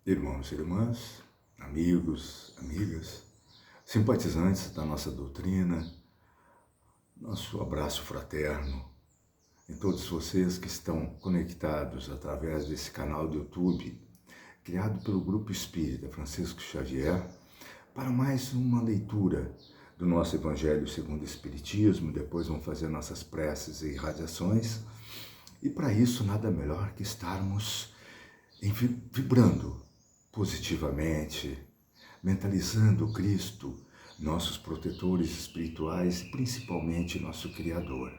Irmãos e irmãs, amigos, amigas, simpatizantes da nossa doutrina, nosso abraço fraterno em todos vocês que estão conectados através desse canal do YouTube, criado pelo Grupo Espírita Francisco Xavier, para mais uma leitura do nosso Evangelho segundo o Espiritismo. Depois vamos fazer nossas preces e irradiações, e para isso nada melhor que estarmos vibrando positivamente, mentalizando Cristo, nossos protetores espirituais e principalmente nosso Criador.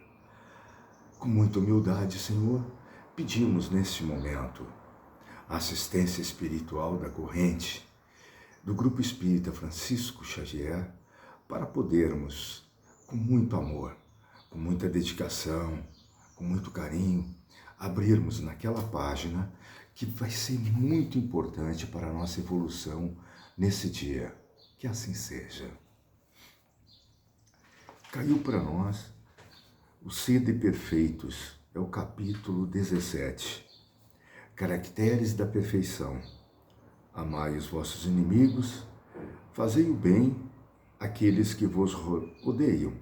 Com muita humildade, Senhor, pedimos neste momento a assistência espiritual da corrente do Grupo Espírita Francisco Xavier para podermos, com muito amor, com muita dedicação, com muito carinho, abrirmos naquela página que vai ser muito importante para a nossa evolução nesse dia. Que assim seja. Caiu para nós o Sede Perfeitos, é o capítulo 17. Caracteres da perfeição. Amai os vossos inimigos, fazei o bem àqueles que vos odeiam,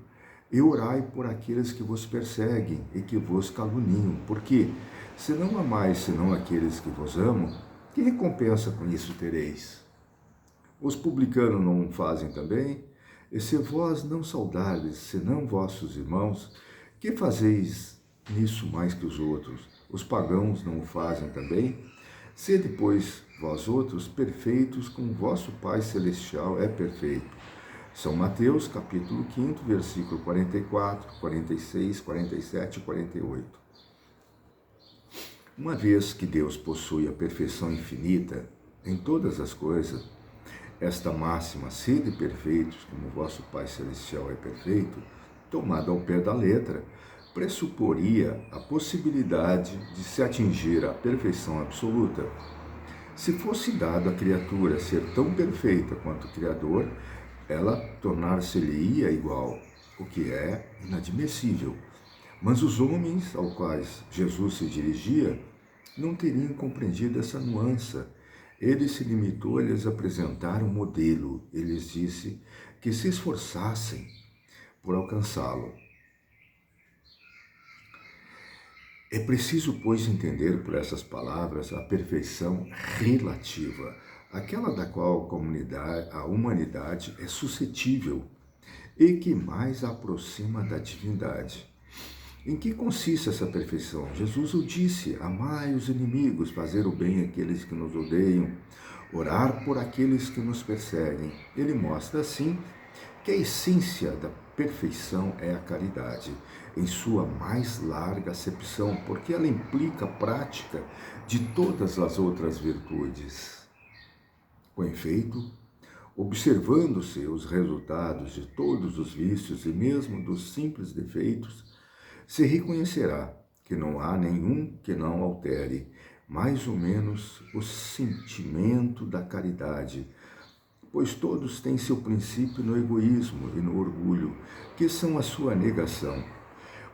e orai por aqueles que vos perseguem e que vos caluniam, porque se não amais senão aqueles que vos amam, que recompensa com isso tereis? Os publicanos não fazem também? E se vós não saudardes senão vossos irmãos, que fazeis nisso mais que os outros? Os pagãos não o fazem também? Sede, pois, vós outros perfeitos, como vosso Pai Celestial é perfeito. São Mateus, capítulo 5, versículo 44, 46, 47 e 48. Uma vez que Deus possui a perfeição infinita em todas as coisas, esta máxima, sede perfeitos, como vosso Pai Celestial é perfeito, tomada ao pé da letra, pressuporia a possibilidade de se atingir a perfeição absoluta. Se fosse dado à criatura ser tão perfeita quanto o Criador, ela tornar-se-lhe-ia igual, o que é inadmissível. Mas os homens aos quais Jesus se dirigia não teriam compreendido essa nuance. Ele se limitou a lhes apresentar um modelo e lhes disse que se esforçassem por alcançá-lo. É preciso, pois, entender por essas palavras a perfeição relativa, aquela da qual a humanidade é suscetível e que mais a aproxima da divindade. Em que consiste essa perfeição? Jesus o disse: amai os inimigos, fazer o bem àqueles que nos odeiam, orar por aqueles que nos perseguem. Ele mostra, assim, que a essência da perfeição é a caridade, em sua mais larga acepção, porque ela implica a prática de todas as outras virtudes. Com efeito, observando-se os resultados de todos os vícios e mesmo dos simples defeitos, se reconhecerá que não há nenhum que não altere, mais ou menos, o sentimento da caridade, pois todos têm seu princípio no egoísmo e no orgulho, que são a sua negação.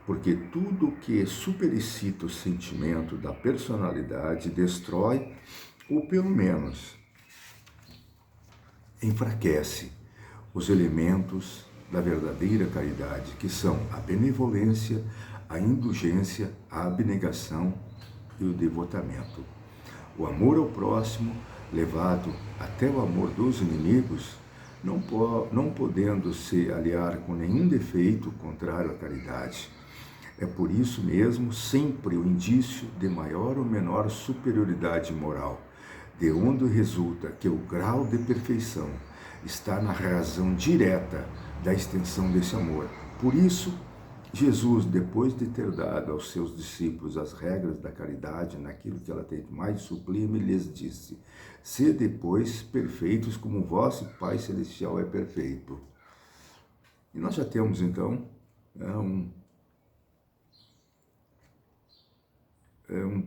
Porque tudo que superexcita o sentimento da personalidade destrói, ou pelo menos enfraquece, os elementos da verdadeira caridade, que são a benevolência, a indulgência, a abnegação e o devotamento. O amor ao próximo, levado até o amor dos inimigos, não podendo se aliar com nenhum defeito contrário à caridade. É por isso mesmo sempre o indício de maior ou menor superioridade moral, de onde resulta que o grau de perfeição está na razão direta da extensão desse amor. Por isso, Jesus, depois de ter dado aos seus discípulos as regras da caridade, naquilo que ela tem de mais sublime, lhes disse: sede, pois, perfeitos como vosso Pai Celestial é perfeito. E nós já temos, então, um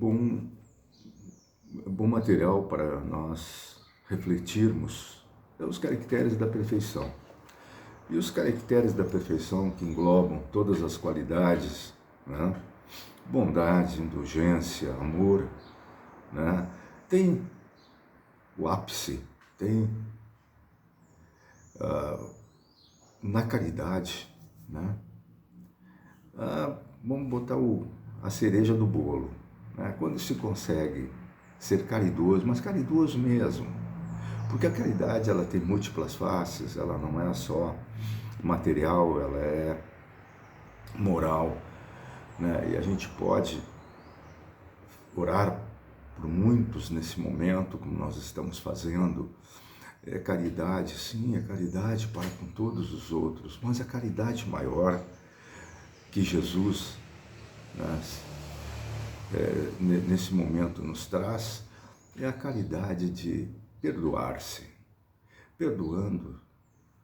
bom material para nós refletirmos os caracteres da perfeição. E os caracteres da perfeição que englobam todas as qualidades, né? Bondade, indulgência, amor, né? Tem o ápice, tem na caridade, né? Vamos botar a cereja do bolo, né? Quando se consegue ser caridoso, mas caridoso mesmo, porque a caridade ela tem múltiplas faces, ela não é só material, ela é moral, né? E a gente pode orar por muitos nesse momento, como nós estamos fazendo. É caridade, sim, é caridade para com todos os outros, mas a caridade maior que Jesus, né, nesse momento nos traz é a caridade de perdoar-se, perdoando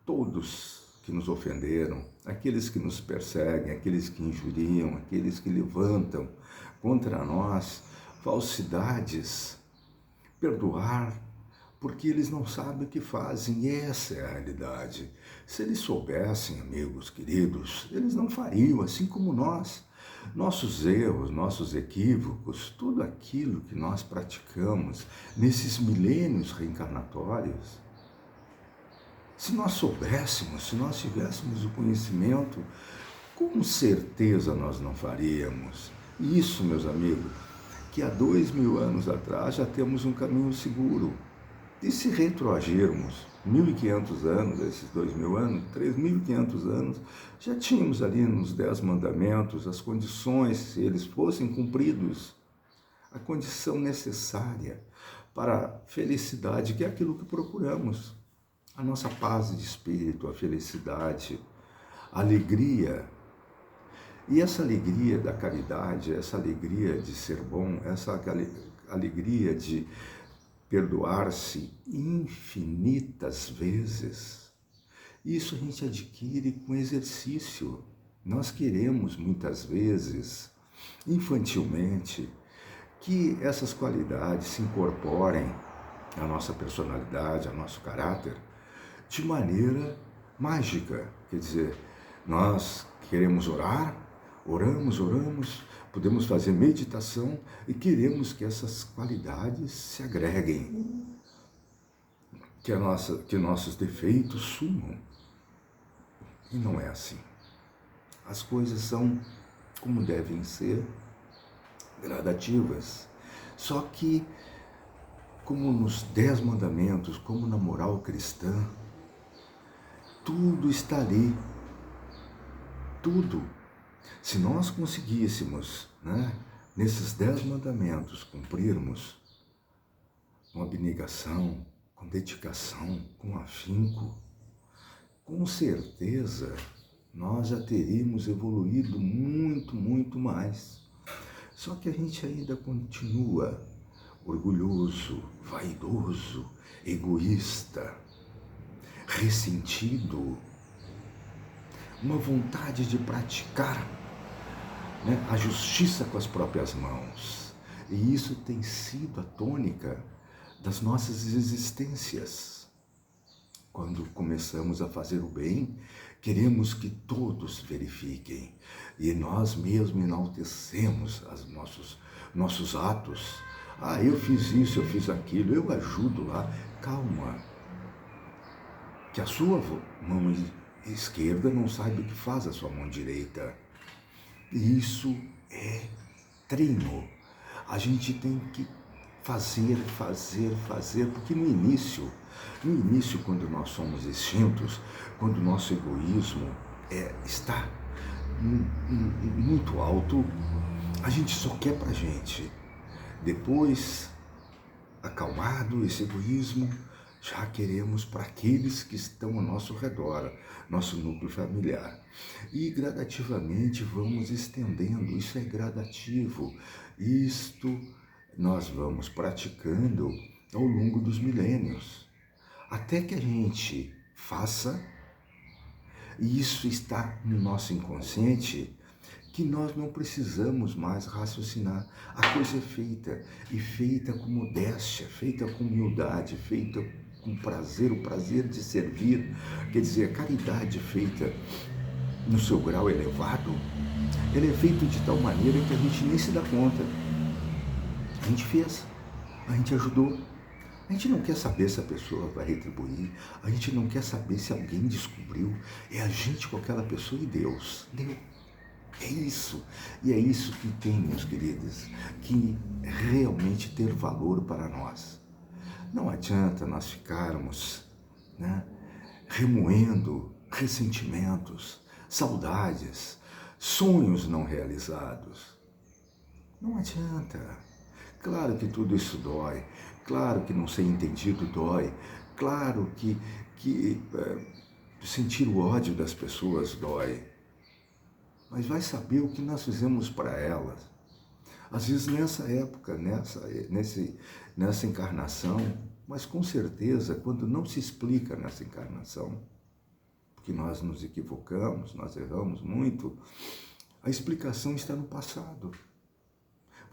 todos que nos ofenderam, aqueles que nos perseguem, aqueles que injuriam, aqueles que levantam contra nós falsidades, perdoar, porque eles não sabem o que fazem, e essa é a realidade. Se eles soubessem, amigos queridos, eles não fariam, assim como nós. Nossos erros, nossos equívocos, tudo aquilo que nós praticamos nesses milênios reencarnatórios, se nós soubéssemos, se nós tivéssemos o conhecimento, com certeza nós não faríamos. Isso, meus amigos, que há 2000 anos atrás já temos um caminho seguro. E se retroagirmos 1.500 anos, esses 2.000 anos, 3.500 anos, já tínhamos ali nos 10 mandamentos as condições, se eles fossem cumpridos, a condição necessária para a felicidade, que é aquilo que procuramos. A nossa paz de espírito, a felicidade, a alegria. E essa alegria da caridade, essa alegria de ser bom, essa alegria de perdoar-se infinitas vezes, isso a gente adquire com exercício. Nós queremos muitas vezes, infantilmente, que essas qualidades se incorporem à nossa personalidade, ao nosso caráter, de maneira mágica. Quer dizer, nós queremos orar, oramos, podemos fazer meditação e queremos que essas qualidades se agreguem, que nossos defeitos sumam. E não é assim. As coisas são como devem ser, gradativas. Só que, como nos 10 mandamentos, como na moral cristã, tudo está ali. Tudo. Se nós conseguíssemos, né, nesses 10 mandamentos, cumprirmos com abnegação, com dedicação, com afinco, com certeza nós já teríamos evoluído muito, muito mais. Só que a gente ainda continua orgulhoso, vaidoso, egoísta, ressentido, uma vontade de praticar, né, a justiça com as próprias mãos. E isso tem sido a tônica das nossas existências. Quando começamos a fazer o bem, queremos que todos verifiquem. E nós mesmos enaltecemos nossos atos. Eu fiz isso, eu fiz aquilo, eu ajudo lá. Calma. Que a sua mão esquerda não saiba o que faz a sua mão direita. Isso é treino. A gente tem que fazer, porque no início, quando nós somos extintos, quando o nosso egoísmo está muito alto, a gente só quer pra gente. Depois, acalmado esse egoísmo, já queremos para aqueles que estão ao nosso redor, nosso núcleo familiar. E gradativamente vamos estendendo, isso é gradativo. Isto nós vamos praticando ao longo dos milênios, até que a gente faça, e isso está no nosso inconsciente, que nós não precisamos mais raciocinar. A coisa é feita, e feita com modéstia, feita com humildade, feita com prazer, o prazer de servir. Quer dizer, a caridade feita no seu grau elevado, ela é feita de tal maneira que a gente nem se dá conta. A gente fez, a gente ajudou, A gente não quer saber se a pessoa vai retribuir, a gente não quer saber se alguém descobriu. É a gente com aquela pessoa e Deus. Deus. É isso. E é isso que tem, meus queridos, que realmente ter valor para nós. Não adianta nós ficarmos, né, remoendo ressentimentos, saudades, sonhos não realizados. Não adianta. Claro que tudo isso dói, claro que não ser entendido dói, claro que sentir o ódio das pessoas dói, mas vai saber o que nós fizemos para elas. Às vezes nessa época, nessa encarnação, mas com certeza quando não se explica nessa encarnação, porque nós nos equivocamos, nós erramos muito, a explicação está no passado.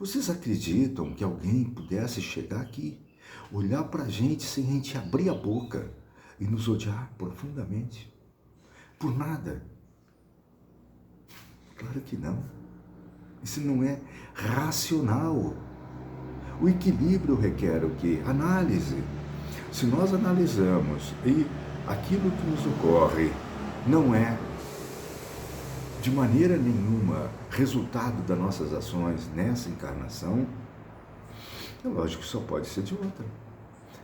Vocês acreditam que alguém pudesse chegar aqui, olhar para a gente sem a gente abrir a boca e nos odiar profundamente? Por nada? Claro que não. Isso não é racional. O equilíbrio requer o quê? Análise. Se nós analisamos e aquilo que nos ocorre não é de maneira nenhuma resultado das nossas ações nessa encarnação, é lógico que só pode ser de outra.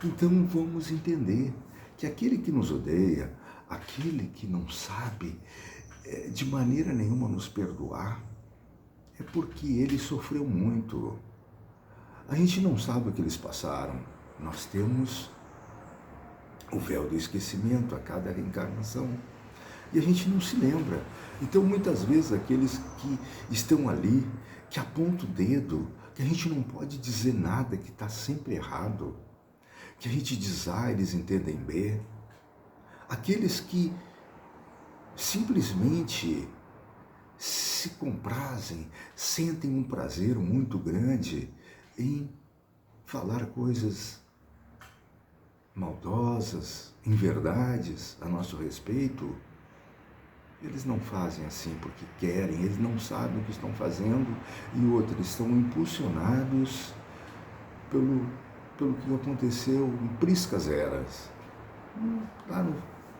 Então vamos entender que aquele que nos odeia, aquele que não sabe de maneira nenhuma nos perdoar, é porque ele sofreu muito. A gente não sabe o que eles passaram. Nós temos o véu do esquecimento a cada reencarnação. E a gente não se lembra. Então, muitas vezes, aqueles que estão ali, que apontam o dedo, que a gente não pode dizer nada, que está sempre errado, que a gente diz A, eles entendem B. Aqueles que simplesmente se comprazem, sentem um prazer muito grande em falar coisas maldosas, inverdades a nosso respeito. Eles não fazem assim porque querem, eles não sabem o que estão fazendo, e outros estão impulsionados pelo que aconteceu em priscas eras. Lá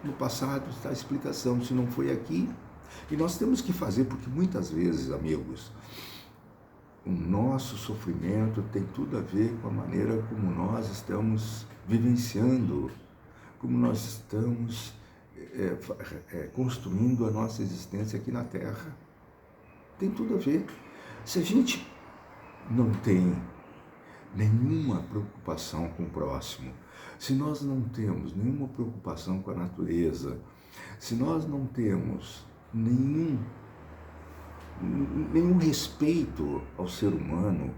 no passado está a explicação, se não foi aqui. E nós temos que fazer, porque muitas vezes, amigos, o nosso sofrimento tem tudo a ver com a maneira como nós estamos vivenciando, como nós estamos construindo a nossa existência aqui na Terra. Tem tudo a ver. Se a gente não tem nenhuma preocupação com o próximo, se nós não temos nenhuma preocupação com a natureza, se nós não temos nenhum respeito ao ser humano,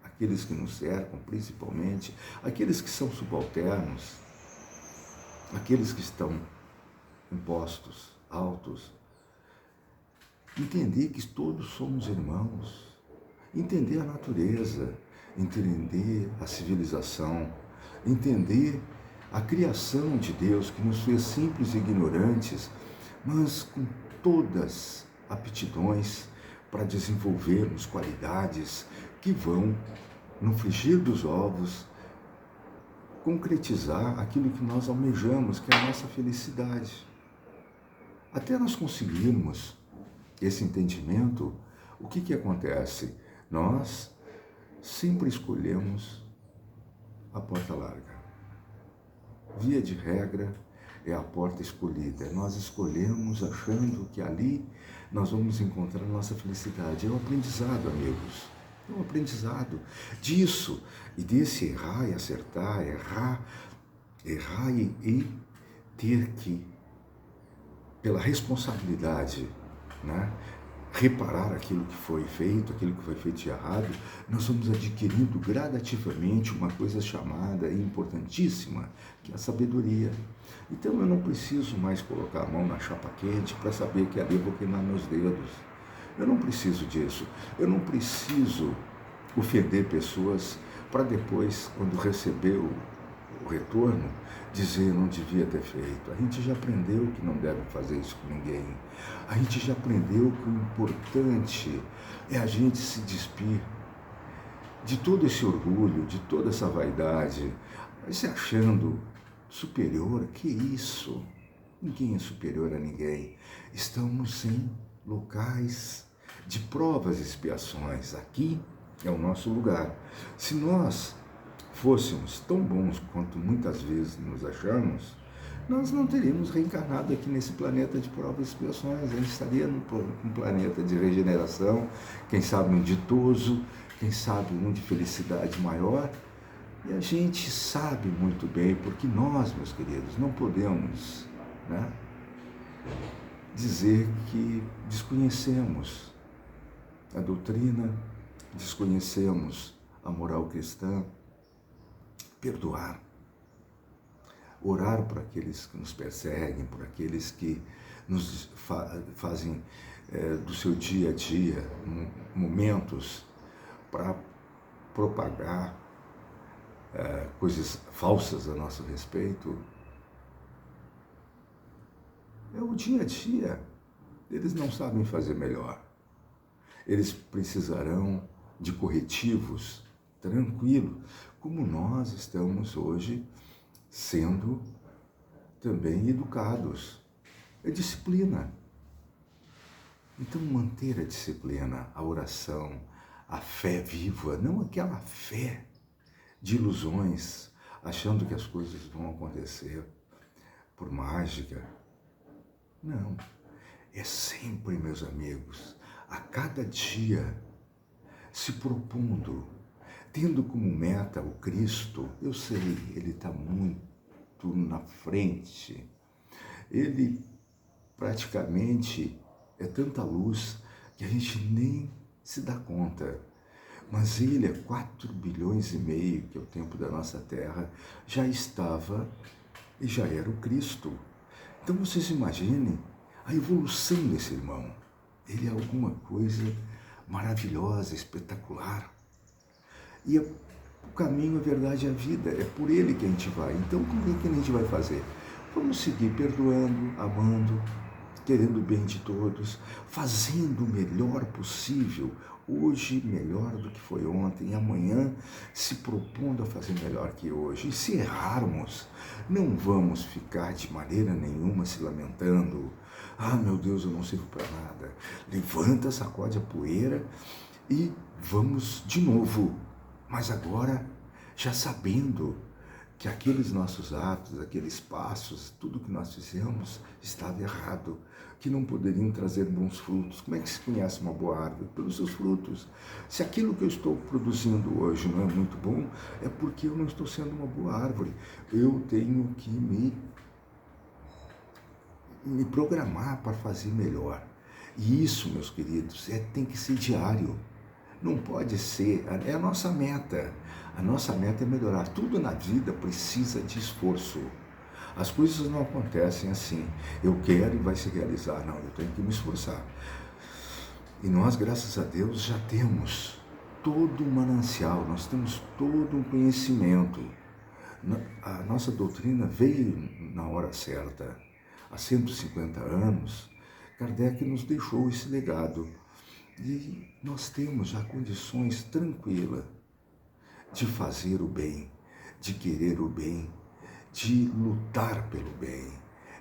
aqueles que nos cercam principalmente, aqueles que são subalternos, aqueles que estão em postos altos, entender que todos somos irmãos, entender a natureza, entender a civilização, entender a criação de Deus que nos fez simples e ignorantes, mas com todas aptidões para desenvolvermos qualidades que vão, no frigir dos ovos, concretizar aquilo que nós almejamos, que é a nossa felicidade. Até nós conseguirmos esse entendimento, o que acontece? Nós sempre escolhemos a porta larga. Via de regra, é a porta escolhida. Nós escolhemos achando que ali nós vamos encontrar a nossa felicidade. É um aprendizado, amigos. É um aprendizado disso e desse errar e acertar, errar e ter que, pela responsabilidade, né, reparar aquilo que foi feito, aquilo que foi feito de errado. Nós vamos adquirindo gradativamente uma coisa chamada, importantíssima, que é a sabedoria. Então eu não preciso mais colocar a mão na chapa quente para saber que ali eu vou queimar meus dedos. Eu não preciso disso. Eu não preciso ofender pessoas para depois, quando receber o retorno, dizer não devia ter feito. A gente já aprendeu que não deve fazer isso com ninguém. A gente já aprendeu que o importante é a gente se despir de todo esse orgulho, de toda essa vaidade. se achando superior. Que isso? Ninguém é superior a ninguém. Estamos em locais de provas e expiações. Aqui é o nosso lugar. Se nós fôssemos tão bons quanto muitas vezes nos achamos, nós não teríamos reencarnado aqui nesse planeta de provas e expiações. A gente estaria num planeta de regeneração, quem sabe um ditoso, quem sabe um de felicidade maior. E a gente sabe muito bem, porque nós, meus queridos, não podemos, né, dizer que desconhecemos a doutrina, desconhecemos a moral cristã. Perdoar, orar por aqueles que nos perseguem, por aqueles que nos fazem do seu dia a dia momentos para propagar coisas falsas a nosso respeito. É o dia a dia. Eles não sabem fazer melhor. Eles precisarão de corretivos, tranquilo, como nós estamos hoje sendo também educados. É disciplina. Então, manter a disciplina, a oração, a fé viva, não aquela fé de ilusões, achando que as coisas vão acontecer por mágica. Não. É sempre, meus amigos, a cada dia, se propondo, tendo como meta o Cristo. Eu sei, ele está muito na frente. Ele praticamente é tanta luz que a gente nem se dá conta. Mas ele, há 4,5 bilhões, que é o tempo da nossa Terra, já estava e já era o Cristo. Então vocês imaginem a evolução desse irmão. Ele é alguma coisa maravilhosa, espetacular. E o caminho, a verdade e a vida, é por ele que a gente vai. Então, como é que a gente vai fazer? Vamos seguir perdoando, amando, querendo o bem de todos, fazendo o melhor possível, hoje melhor do que foi ontem, e amanhã se propondo a fazer melhor que hoje. E se errarmos, não vamos ficar de maneira nenhuma se lamentando. Ah, meu Deus, eu não sirvo para nada. Levanta, sacode a poeira e vamos de novo. Mas agora, já sabendo que aqueles nossos atos, aqueles passos, tudo que nós fizemos estava errado, que não poderiam trazer bons frutos. Como é que se conhece uma boa árvore? Pelos seus frutos. Se aquilo que eu estou produzindo hoje não é muito bom, é porque eu não estou sendo uma boa árvore. Eu tenho que me programar para fazer melhor. E isso, meus queridos, tem que ser diário. Não pode ser, é a nossa meta. A nossa meta é melhorar. Tudo na vida precisa de esforço. As coisas não acontecem assim. Eu quero e vai se realizar. Não, eu tenho que me esforçar. E nós, graças a Deus, já temos todo um manancial, nós temos todo um conhecimento. A nossa doutrina veio na hora certa. Há 150 anos, Kardec nos deixou esse legado. E nós temos já condições tranquilas de fazer o bem, de querer o bem, de lutar pelo bem.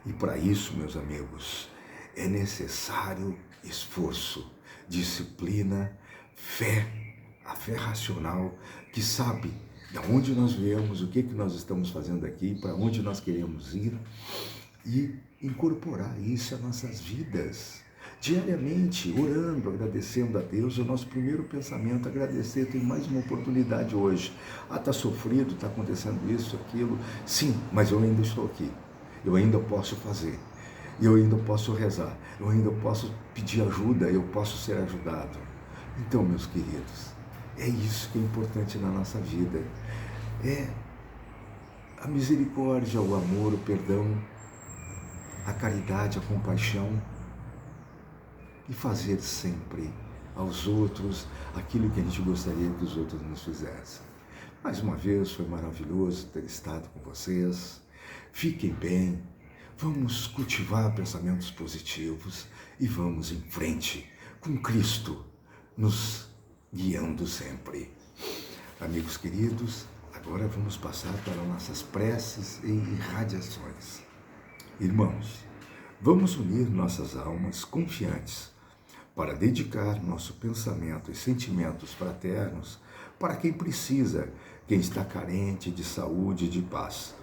E para isso, meus amigos, é necessário esforço, disciplina, fé, a fé racional, que sabe de onde nós viemos, o que nós estamos fazendo aqui, para onde nós queremos ir, e incorporar isso às nossas vidas. Diariamente, orando, agradecendo a Deus, o nosso primeiro pensamento, agradecer, tem mais uma oportunidade hoje. Ah, está sofrido, está acontecendo isso, aquilo. Sim, mas eu ainda estou aqui. Eu ainda posso fazer. Eu ainda posso rezar. Eu ainda posso pedir ajuda, eu posso ser ajudado. Então, meus queridos, é isso que é importante na nossa vida. É a misericórdia, o amor, o perdão, a caridade, a compaixão, e fazer sempre aos outros aquilo que a gente gostaria que os outros nos fizessem. Mais uma vez, foi maravilhoso ter estado com vocês. Fiquem bem, vamos cultivar pensamentos positivos e vamos em frente, com Cristo nos guiando sempre. Amigos queridos, agora Agora vamos passar para nossas preces e irradiações. Irmãos, vamos unir nossas almas confiantes para dedicar nosso pensamento e sentimentos fraternos para quem precisa, quem está carente de saúde e de paz.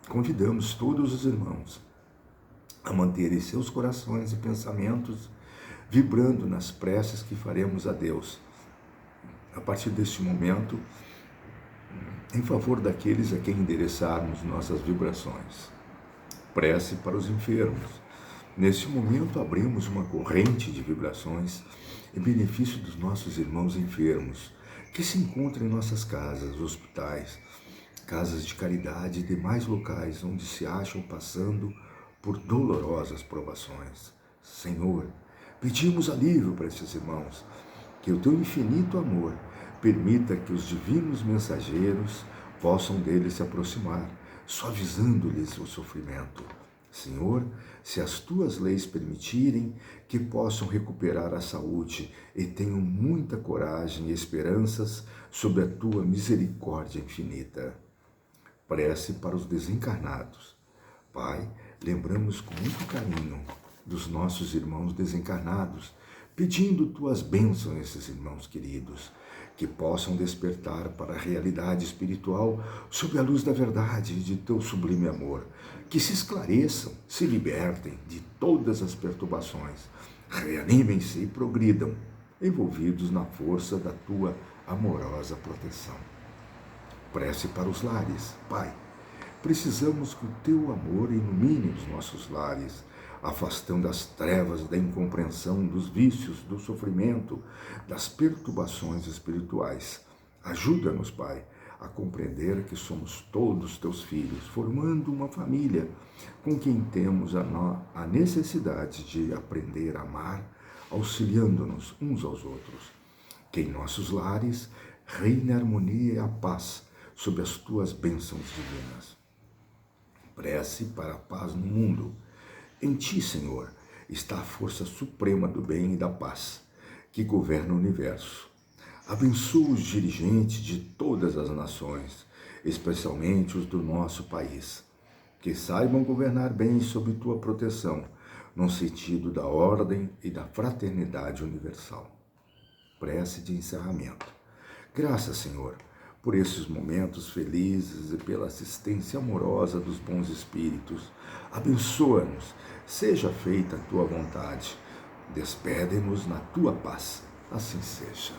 Convidamos todos os irmãos a manterem seus corações e pensamentos vibrando nas preces que faremos a Deus. A partir deste momento, em favor daqueles a quem endereçarmos nossas vibrações. Prece para os enfermos. Neste momento, abrimos uma corrente de vibrações em benefício dos nossos irmãos enfermos, que se encontram em nossas casas, hospitais, casas de caridade e demais locais onde se acham passando por dolorosas provações. Senhor, pedimos alívio para esses irmãos, que o teu infinito amor permita que os divinos mensageiros possam deles se aproximar, suavizando-lhes o sofrimento. Senhor, se as tuas leis permitirem, que possam recuperar a saúde e tenham muita coragem e esperanças sob a tua misericórdia infinita. Prece para os desencarnados. Pai, lembramos com muito carinho dos nossos irmãos desencarnados, pedindo tuas bênçãos a esses irmãos queridos, que possam despertar para a realidade espiritual sob a luz da verdade e de teu sublime amor, que se esclareçam, se libertem de todas as perturbações, reanimem-se e progridam, envolvidos na força da tua amorosa proteção. Prece para os lares. Pai, precisamos que o teu amor ilumine os nossos lares, afastando as trevas da incompreensão, dos vícios, do sofrimento, das perturbações espirituais. Ajuda-nos, Pai, a compreender que somos todos teus filhos, formando uma família com quem temos a necessidade de aprender a amar, auxiliando-nos uns aos outros. Que em nossos lares reine a harmonia e a paz sob as tuas bênçãos divinas. Prece para a paz no mundo. Em ti, Senhor, está a força suprema do bem e da paz, que governa o universo. Abençoa os dirigentes de todas as nações, especialmente os do nosso país, que saibam governar bem sob tua proteção, no sentido da ordem e da fraternidade universal. Prece de encerramento. Graças, Senhor, por esses momentos felizes e pela assistência amorosa dos bons espíritos. Abençoa-nos, seja feita a tua vontade. Despede-nos na tua paz. Assim seja.